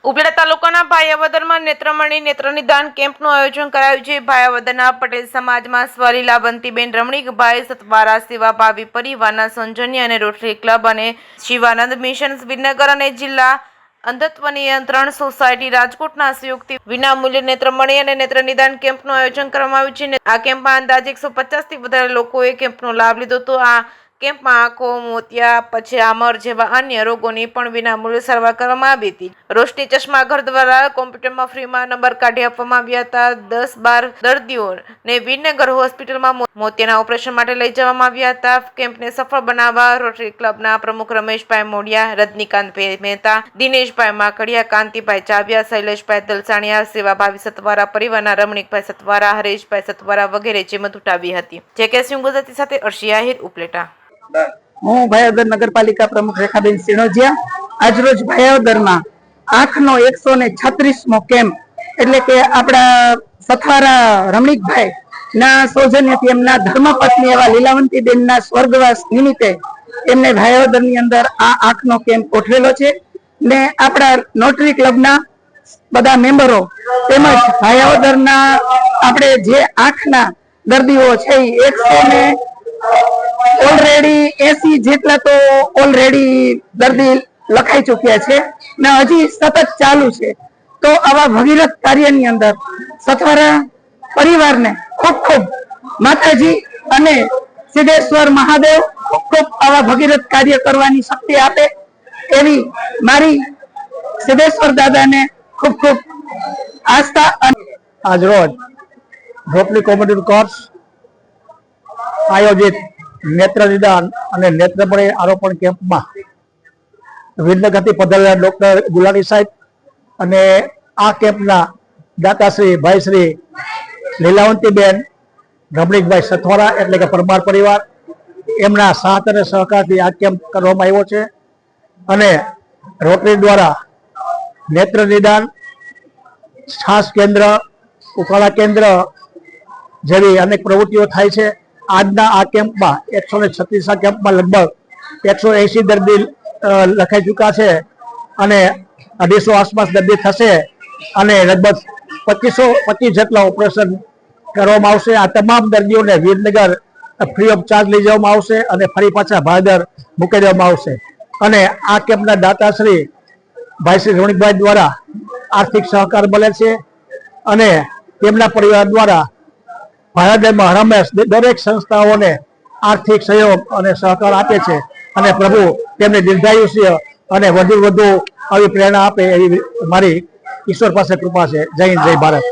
ઉપલેટા તાલુકાના ભાયાવદરમાં નેત્રમણી નેત્ર નિદાન કેમ્પનું આયોજન કરાયું છે। ભાયાવદરના પટેલ સમાજમાં સ્વરી લાવંતીબેન રમણીકભાઈ સતવારા સેવાભાવી પરિવારના સૌજન્ય અને રોટરી ક્લબ અને શિવાનંદ મિશન વિનગર અને જિલ્લા અંધત્વ નિયંત્રણ સોસાયટી રાજકોટના સહયોગથી વિનામૂલ્યે નેત્રમણી અને નેત્ર નિદાન કેમ્પનું આયોજન કરવામાં આવ્યું છે। આ કેમ્પમાં અંદાજે 150 થી વધારે લોકોએ કેમ્પનો લાભ લીધો હતો। આ કેમ્પમાં આંખો, મોતિયા, પછામર જેવા અન્ય રોગોની પણ વિનામૂલ્યે સારવાર કરવામાં આવી હતી। રોશની ચશ્મા ઘર દ્વારા કોમ્પ્યુટરમાં ફ્રીમાં નંબર કાઢી આપવામાં આવ્યા હતા। 10-12 દર્દીઓને વિનગર હોસ્પિટલમાં મોતિયાના ઓપરેશન માટે લઈ જવામાં આવ્યા હતા। કેમ્પને સફળ બનાવવા રોટરી ક્લબના પ્રમુખ રમેશભાઈ મોડિયા, રજનીકાંતભાઈ મહેતા, દિનેશભાઈ માકડિયા, કાંતિભાઈ ચાવિયા, શૈલેષભાઈ દલસાણિયા, સેવાભાવી સતવારા પરિવારના રમણીકભાઈ સતવારા, હરેશભાઈ સતવારા વગેરે જેમત ઉઠાવી હતી। જે ગુજરાતી સાથે અર્શી આહિર, ઉપલેટા। હું ભાયાવદર નગરપાલિકા પ્રમુખ રેખાબેન સિણોજિયા। આજરોજ ભાયાવદરમાં આંખનો 136મો કેમ્પ એટલે કે આપણા સથવારા રમણીકભાઈ ના સૌજન્યથી એમના ધર્મપત્ની એવા લીલાવંતીબેનના સ્વર્ગવાસ નિમિત્તે એમને ભાયાવદરની અંદર આ આંખનો કેમ્પ ગોઠવેલો છે ને આપણા નોટરી ક્લબના બધા મેમ્બરો તેમજ ભાયાવદરના આપણે જે આંખના દર્દીઓ છે એ 100 ઓલરેડી 80 જેટલા તો ઓલરેડી દર્દી લખાઈ ચુક્યા છે ને હજી સતત ચાલુ છે। તો આવા ભગીરથ કાર્યની અંદર સથવારા પરિવારને ખૂબ ખૂબ માતાજી અને સિદ્ધેશ્વર મહાદેવ ખૂબ આવા ભગીરથ કાર્ય કરવાની શક્તિ આપે એવી મારી સિદ્ધેશ્વર દાદાને ખૂબ ખૂબ આસ્થા। આજરોજ રોટરી કોમ્યુનિટી કોર્સ આયોજિત નેત્ર નિદાન અને નેત્રમણી આરોપણ કેમ્પમાં વિનગરથી પધારેલા ડોક્ટર ગુલાની સાહેબ અને આ કેમ્પના દાતાશ્રી ભાઈશ્રી લીલાવંતીબેન રમણીકભાઈ સથવારા એટલે કે પરમાર પરિવાર એમના સાથ અને સહકારથી આ કેમ્પ કરવામાં આવ્યો છે અને રોટરી દ્વારા નેત્ર નિદાન, શ્વાસ કેન્દ્ર, ઉકાળા કેન્દ્ર જેવી અનેક પ્રવૃત્તિઓ થાય છે। આજના આ કેમ્પમાં 136 કેમ્પમાં લગભગ 180 દર્દી લખાઈ ચૂક્યા છે અને 250 આસપાસ દર્દી થશે અને લગભગ 25 જેટલા ઓપરેશન કરવામાં આવશે। આ તમામ દર્દીઓને વિનગર ફ્રી ઓફ ચાર્જ લઈ જવામાં આવશે અને ફરી પાછા ભાદર મૂકી દેવામાં આવશે અને આ કેમ્પના દાતાશ્રી ભાઈશ્રી રમણીકભાઈ દ્વારા આર્થિક સહકાર મળે છે અને તેમના પરિવાર દ્વારા ભાયાવદરમાં હંમેશ દરેક સંસ્થાઓને આર્થિક સહયોગ અને સહકાર આપે છે અને પ્રભુ તેમને દીર્ઘાયુષ્ય અને વધુ આવી પ્રેરણા આપે એવી મારી ઈશ્વર પાસે કૃપા છે। જય હિન્દ, જય ભારત।